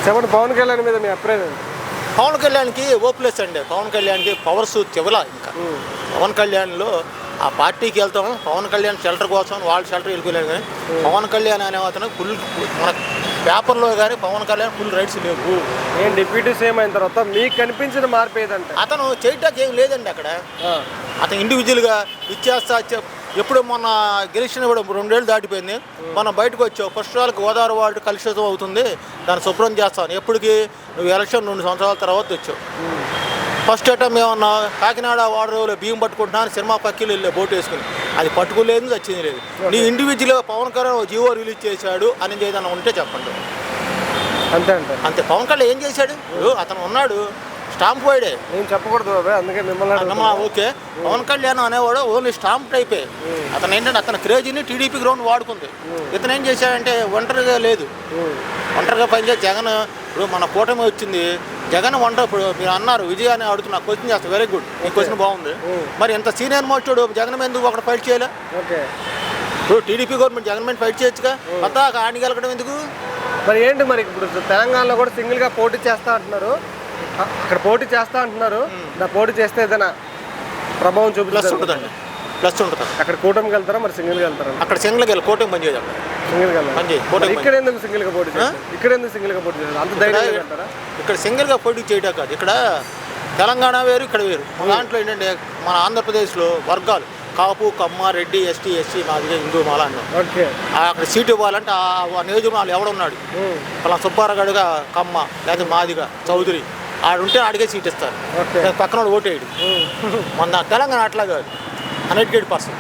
చెప్పండి, పవన్ కళ్యాణ్ మీద మీ అభిప్రాయం? పవన్ కళ్యాణ్కి ఓప్లెస్ అండి. పవన్ కళ్యాణ్కి పవర్స్ చెవలా. ఇంకా పవన్ కళ్యాణ్లో ఆ పార్టీకి వెళ్తాం, పవన్ కళ్యాణ్ షెల్టర్ కోసం వాళ్ళు షెల్టర్ వెళ్ళిపోలేరు. కానీ పవన్ కళ్యాణ్ అనే అతను ఫుల్ మన పేపర్లో కానీ పవన్ కళ్యాణ్ ఫుల్ రైట్స్ లేవు. నేను డిప్యూటీ సీఎం అయిన తర్వాత మీకు కనిపించిన మార్పు ఏదంటే? అతను చేయటానికి ఏం లేదండి అక్కడ. అతను ఇండివిజువల్గా ఇచ్చేస్తా ఎప్పుడు మొన్న గెలిచిన కూడా 2 ఏళ్ళు దాటిపోయింది. మనం బయటకు వచ్చావు, ఫస్ట్ వాళ్ళకి గోదావరి వార్డు కలుషితం అవుతుంది, దాన్ని శుభ్రం చేస్తాను. ఎప్పటికి నువ్వు ఎలక్షన్ 2 సంవత్సరాల తర్వాత వచ్చావు. ఫస్ట్ అటెంప్ట్ ఏమన్నా కాకినాడ వార్డులో బియ్యం పట్టుకుంటున్నాను సినిమా పక్కీలు వెళ్ళే బోటు వేసుకుని, అది పట్టుకోలేదు, వచ్చింది లేదు. నీ ఇండివిజువల్గా పవన్ కళ్యాణ్ జీవో రిలీజ్ చేశాడు అని ఏదైనా ఉంటే చెప్పండి. అంతే. పవన్ కళ్యాణ్ ఏం చేశాడు? అతను ఉన్నాడు, స్టాంప్ వాడే. నేను చెప్పకూడదు బాబాయ్, అందుకే మిమ్మల్ని. ఓకే, పవన్ కళ్యాణ్ అనేవాడు ఓన్లీ స్టాంప్ టైపే. అతను ఏంటంటే అతను క్రేజీని టీడీపీ గ్రౌండ్ వాడుకుంది. ఇతను ఏం చేశాడంటే ఒంటరిగా లేదు, ఒంటరిగా పనిచేసి జగన్ ఇప్పుడు మన కూటమి వచ్చింది, జగన్ ఇప్పుడు మీరు అన్నారు విజయాన్ని అడుగుతున్నా, క్వశ్చన్ చేస్తా. వెరీ గుడ్, ఈ క్వశ్చన్ బాగుంది. మరి ఎంత సీనియర్ మోస్టుడు జగన్ ఎందుకు ఒకటి ఫైట్ చేయలే? ఇప్పుడు టీడీపీ గవర్నమెంట్ జగన్ మీద ఫైట్ చేయొచ్చుగా, కొత్త ఆడికి వెళ్ళడం ఎందుకు? మరి ఏంటి మరి ఇప్పుడు తెలంగాణలో కూడా సింగిల్గా పోటీ చేస్తా అంటున్నారు, అక్కడ పోటీ చేస్తా అంటున్నారు. పోటీ చేస్తే ఏదైనా ప్రభావం చూపిస్తుందండి? ప్లస్ ఉంటుంది. అక్కడ కూటమికి వెళ్తారా, మరి సింగిల్గా వెళ్తారా? అక్కడ సింగిల్గా వెళ్ళి కూటమి పని చేయదు. సింగిల్గా ఇక్కడ ఎందుకు సింగిల్గా పోటీ చేస్తారు? ఇక్కడ ఎందుకు సింగిల్గా పోటీ చేస్తారు? అంత ధైర్యం అంటారా? ఇక్కడ సింగిల్గా పోటీ చేయడం కాదు, ఇక్కడ తెలంగాణ వేరు, ఇక్కడ వేరు. మన దాంట్లో ఏంటంటే మన ఆంధ్రప్రదేశ్లో వర్గాలు కాపు, కమ్మ, రెడ్డి, ఎస్టీ, ఎస్సీ, మాదిగా, హిందూ, మాల అన్నాం. అక్కడ సీటు ఇవ్వాలంటే ఆ నియోజకవర్గంలో ఎవడున్నాడు, అలా సుబ్బారగడుగా కమ్మ లేదా మాదిగా చౌదరి ఆడుంటే ఆడికే సీట్ ఇస్తారు, పక్కన ఓటేయడు. మన తెలంగాణ అట్లా కాదు, 100%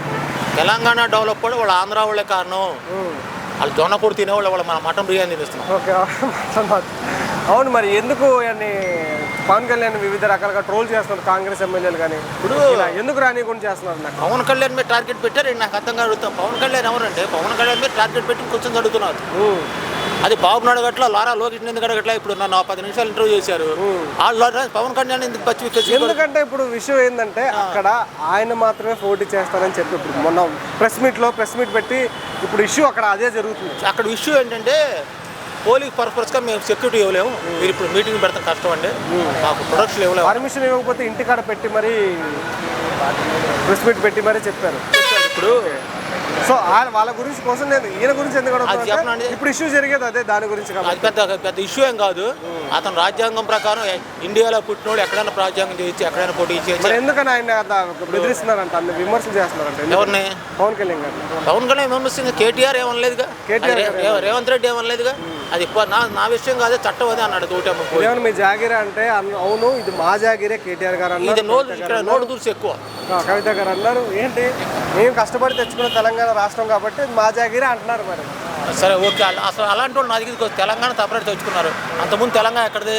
తెలంగాణ డెవలప్ కూడా వాళ్ళ ఆంధ్ర వాళ్ళే కారణం. వాళ్ళు జొన్నపూడి తినేవాళ్ళు వాళ్ళ మన మటన్ బిర్యానీ తినిస్తున్నాం. అవును, మరి ఎందుకు అని పవన్ కళ్యాణ్ వివిధ రకాలుగా ట్రోల్ చేస్తున్నారు కాంగ్రెస్ ఎమ్మెల్యేలు? కానీ ఇప్పుడు ఎందుకు రానికుండా చేస్తున్నారు? నాకు పవన్ కళ్యాణ్ మీద టార్గెట్ పెట్టారు, నాకు అర్థం అడుగుతాం. పవన్ కళ్యాణ్ ఎవరంటే పవన్ కళ్యాణ్ మీద టార్గెట్ పెట్టి కూర్చొని అడుగుతున్నారు. అది బాబుని అడగట్లా, లారా లోకేష్ ఎందుకు అడగట్లా? ఇప్పుడు నన్ను 10 నిమిషాలు ఇంటర్వ్యూ చేశారు, పవన్ కళ్యాణ్ ఎందుకు పచ్చి? ఎందుకంటే ఇప్పుడు విషయం ఏంటంటే అక్కడ ఆయన మాత్రమే పోటీ చేస్తారని చెప్పి ఇప్పుడు మొన్న ప్రెస్ మీట్ పెట్టి ఇప్పుడు ఇష్యూ అక్కడ అదే జరుగుతుంది. అక్కడ ఇష్యూ ఏంటంటే పోలీస్ పర్పస్గా మేము సెక్యూరిటీ ఇవ్వలేము, మీరు ఇప్పుడు మీటింగ్ పెడతాం కష్టం అండి, మాకు ప్రొడక్షన్ ఇవ్వలేము. పర్మిషన్ ఇవ్వకపోతే ఇంటికాడ పెట్టి మరి ప్రెస్ మీట్ పెట్టి మరీ చెప్పారు. ఇప్పుడు సో వాళ్ళ గురించి కోసం నేను ఈయన గురించి ఎందుకు చెప్పండి. ఇప్పుడు ఇష్యూ జరిగేది అదే, దాని గురించి. అది పెద్ద ఇష్యూ ఏం కాదు. అతను రాజ్యాంగం ప్రకారం ఇండియాలో పుట్టినోడు ఎక్కడైనా రాజ్యాంగం చేయొచ్చు, ఎక్కడైనా పోటీ చేయొచ్చు. ఎందుకని ఆయన బెదిరిస్తున్నారంట, అన్ని విమర్శలు చేస్తున్నారంట? ఎవరిని? పవన్ కళ్యాణ్ గారు. పవన్ కళ్యాణ్ విమర్శింది, కేటీఆర్ ఏమనలేదుగా, రేవంత్ రెడ్డి ఏమనలేదుగా. అది నా విషయం కాదు, చట్టం అదే అన్నాడు. ఏమన్నా మీ జాగిరా అంటే అవును ఇది మా జాగిరే కేటీఆర్ గారు అన్నారు. నోటు దూసి ఎక్కువ కవిత గారు అన్నారు. ఏంటి మేము కష్టపడి తెచ్చుకున్న తెలంగాణ రాష్ట్రం కాబట్టి మా జాగిరే అంటున్నారు. మరి సరే ఓకే, అసలు అలాంటి వాళ్ళు నా దగ్గరికి తెలంగాణ సపరేట్ తెచ్చుకున్నారు. అంతకుముందు తెలంగాణ ఎక్కడిది?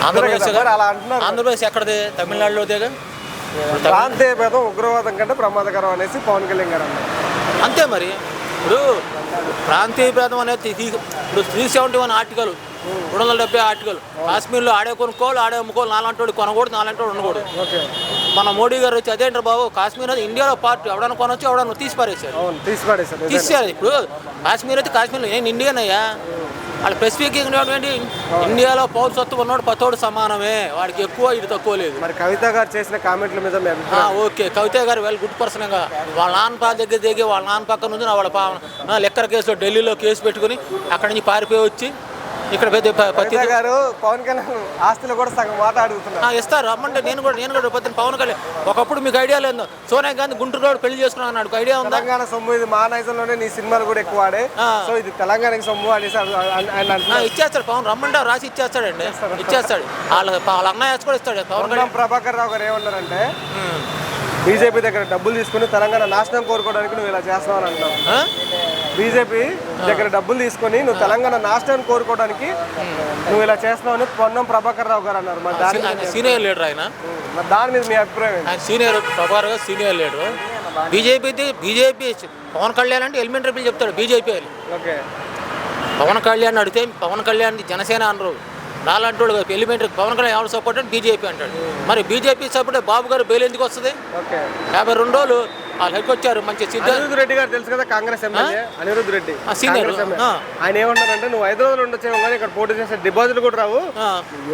ఆంధ్రప్రదేశ్ ఎక్కడిది? తమిళనాడులోదేగా. ప్రాంతీయ భేదం ఉగ్రవాదం కంటే ప్రమాదకరం అనేసి పవన్ కళ్యాణ్ గారు అన్నారు. అంతే మరి. ఇప్పుడు ప్రాంతీయ భేదం అనేది ఇప్పుడు 371 ఆర్టికల్, 270 ఆర్టికల్, కాశ్మీర్లో ఆడే కొనుక్కోవాలి, ఆడే అమ్ముకోవాలి, నాలాంటి వాడు కొనకూడదు, నాలాంటి వాడు ఉండకూడదు. మన మోడీ గారు వచ్చి అదేంటారు బాబు, కాశ్మీర్ అది ఇండియాలో పార్ట్, ఎవడన్నా కొనొచ్చు, ఎవడన్నా తీసిపారేశారు. ఇప్పుడు కాశ్మీర్ అయితే కాశ్మీర్లో నేను ఇండియన్ అయ్యా, వాళ్ళ స్పెసిఫిక్ ఏంటి, ఇండియాలో పౌరసత్వం ఉన్నవాడు పతోడు సమానమే, వాడికి ఎక్కువ ఇది తక్కువ లేదు. మరి కవిత గారు చేసిన కామెంట్ల మీద ఓకే, కవిత గారు వెల్ గుడ్ పర్సన్గా వాళ్ళ నాన్న దగ్గర దిగి వాళ్ళ నాన్న పక్క నుంచి వాళ్ళ లెక్కర కేసులో ఢిల్లీలో కేసు పెట్టుకుని అక్కడి నుంచి పారిపోయి వచ్చి ఇక్కడ గారు పవన్ కళ్యాణ్ ఆస్తులు కూడా సగం మాట అడుగుతున్నారు. ఇస్తారు రమ్మంటే నేను కూడా పొద్దున పవన్ కళ్యాణ్ ఒకప్పుడు మీకు ఐడియా లేదు, సోనియా గాంధీ గుంటూరులో పెళ్లి చేసుకున్నాను అన్నాడు, ఐడియా ఉంది? తెలంగాణ సొమ్ము ఇది మా నైజంలోనే నీ సినిమాలు కూడా ఎక్కువ ఆడే, సో ఇది తెలంగాణకి సొమ్ము అనేసి ఇచ్చేస్తాడు. పవన్ రమ్మంటే రాసి ఇచ్చేస్తాడండి, ఇచ్చేస్తాడు. వాళ్ళ అన్నయ్య కూడా ఇస్తాడు. పవన్ కళ్యాణ్ ప్రభాకర్ రావు గారు ఏమన్నారంటే బీజేపీ దగ్గర డబ్బులు తీసుకుని తెలంగాణ నాశనం కోరుకోవడానికి నువ్వు ఇలా చేస్తున్నావు అని అంటావు. బీజేపీ దగ్గర డబ్బులు తీసుకొని నువ్వు తెలంగాణ నాశనం కోరుకోవడానికి నువ్వు ఇలా చేస్తున్నావు అని పొన్నం ప్రభాకర్ రావు గారు అన్నారు. మరి సీనియర్ లీడర్ ఆయన, దాని మీద మీ అభిప్రాయం? ఆయన సీనియర్ ప్రభాకర్ గారు senior leader. BJP Pawan Kalyan అంటే ఎలిమెంటరీ బిల్ చెప్తాడు బీజేపీ అని. ఓకే, పవన్ కళ్యాణ్ అడిగితే పవన్ కళ్యాణ్ జనసేన అనరు, నాలాంటి వాడు ఎలిమెంటరీ. పవన్ కళ్యాణ్ ఎవరు సపోర్ట్ అంటే బీజేపీ అంటాడు. మరి బీజేపీ సపోర్ట్ బాబు గారు బెయిల్ ఎందుకు వస్తుంది? 52 రోజులు వాళ్ళు హెక్కొచ్చారు మంచి సిద్ధ అనిరుద్ధ్ రెడ్డి గారు తెలుసు కదా, Congress MLA Anirudh Reddy senior Congress MLA. ఆయన ఏమంటారంటే నువ్వు 5 రోజులు ఉండొచ్చేమో కానీ ఇక్కడ పోటీ చేసే డిపాజిట్ కూడా రావు,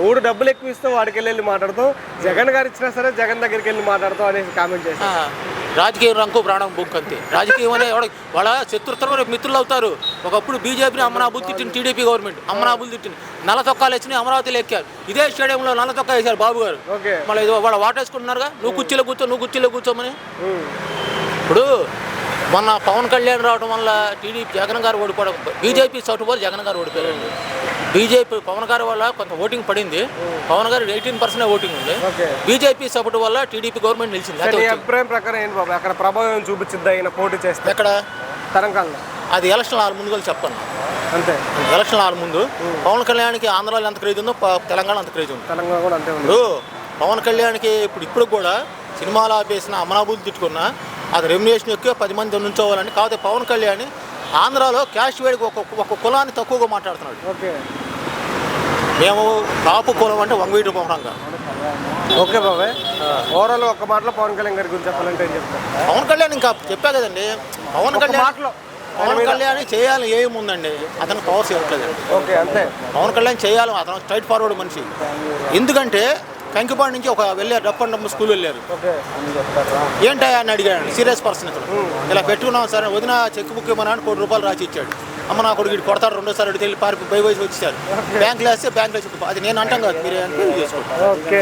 ఎవడు డబ్బులు ఎక్కువ ఇస్తావు వాడికి వెళ్ళి మాట్లాడతావు, జగన్ గారు ఇచ్చినా సరే జగన్ దగ్గరికి వెళ్ళి మాట్లాడతావు అనేసి కామెంట్ చేశారు. రాజకీయం రంకు ప్రాణం బుక్ అంతే. రాజకీయం అనే వాళ్ళ శత్రుత్వం రేపు మిత్రులు అవుతారు. ఒకప్పుడు బీజేపీని అమరాబుద్ధి తిట్టింది టీడీపీ గవర్నమెంట్, అమరాబుద్ధి తిట్టింది. నల్ల తొక్కాలు వచ్చినాయి, అమరావతిలో ఎక్కారు. ఇదే స్టేడియంలో నల్ల తొక్కా వేశారు బాబు గారు. మళ్ళీ ఏదో వాళ్ళ వాటేసుకుంటున్నారుగా, నువ్వు కుర్చీలో కూర్చోమని. ఇప్పుడు మొన్న పవన్ కళ్యాణ్ రావడం వల్ల టీడీపీ జగన్ గారు ఓడిపోవడం, బీజేపీ సౌటుపోతే జగన్ గారు ఓడిపోయారండి. బీజేపీ పవన్ గారి వల్ల కొంత ఓటింగ్ పడింది, పవన్ గారు 18% ఓటింగ్ ఉంది. బీజేపీ సపోర్ట్ వల్ల టీడీపీ గవర్నమెంట్ నిలిచింది. అభిప్రాయం ప్రకారం ఏంటి బాబు అక్కడ ప్రభావం చూపించింది ఆయన పోటీ చేస్తే ఎక్కడ తెలంగాణలో? అది ఎలక్షన్ ఆరు ముందు కూడా చెప్పండి అంతే. ఎలక్షన్ ఆరు ముందు పవన్ కళ్యాణ్కి ఆంధ్రాలో ఎంత క్రేజ్ ఉందో తెలంగాణ అంత క్రేజ్ ఉంది. తెలంగాణ కూడా అంతే ఉంది. ఇప్పుడు పవన్ కళ్యాణ్కి ఇప్పుడు కూడా సినిమాలు ఆపేసిన అమరాబుద్ధి తిట్టుకున్నా అది రెమ్యునేషన్ ఎక్కువ 10 మంది నుంచోవాలని. కాకపోతే పవన్ కళ్యాణ్ ఆంధ్రాలో క్యాష్ వేడికి ఒక కులాన్ని తక్కువగా మాట్లాడుతున్నాడు. ఓకే, మేము కాపు కులం అంటే వంగవీటి పవనంగా. ఓకే బాబాయ్, ఓవరాల్ ఒక మాటలో పవన్ కళ్యాణ్ గారి గురించి చెప్పాలంటే ఏం చెప్తారు? పవన్ కళ్యాణ్ ఇంకా చెప్పా కదండి, పవన్ కళ్యాణ్ చేయాలి ఏముందండి, అతను పవర్స్ ఇవ్వట్లేదండి. ఓకే, అంతే. పవన్ కళ్యాణ్ చేయాలి, అతను స్ట్రైట్ ఫార్వర్డ్ మనిషి. ఎందుకంటే కంకిపాడు నుంచి ఒక వెళ్ళారు, డప్పండమ్మ స్కూల్ వెళ్ళారు. ఏంటయ్యా అని అడిగాడు, సీరియస్ పర్సన్ ఇతను. ఇలా పెట్టుకున్నాం సార్, వదిన చెక్ బుక్ ఇవ్వమని ₹1 కోటి రాసి ఇచ్చాడు. అమ్మ నా కొడుకు ఇటు కొడతాడు, 2సారి అడిగి వెళ్ళి పారి బై వయసు వచ్చేసారు. బ్యాంకులో వేస్తే బ్యాంకులో చెప్పు, అది నేను అంటాం కాదు, మీరే చేసుకోండి. ఓకే.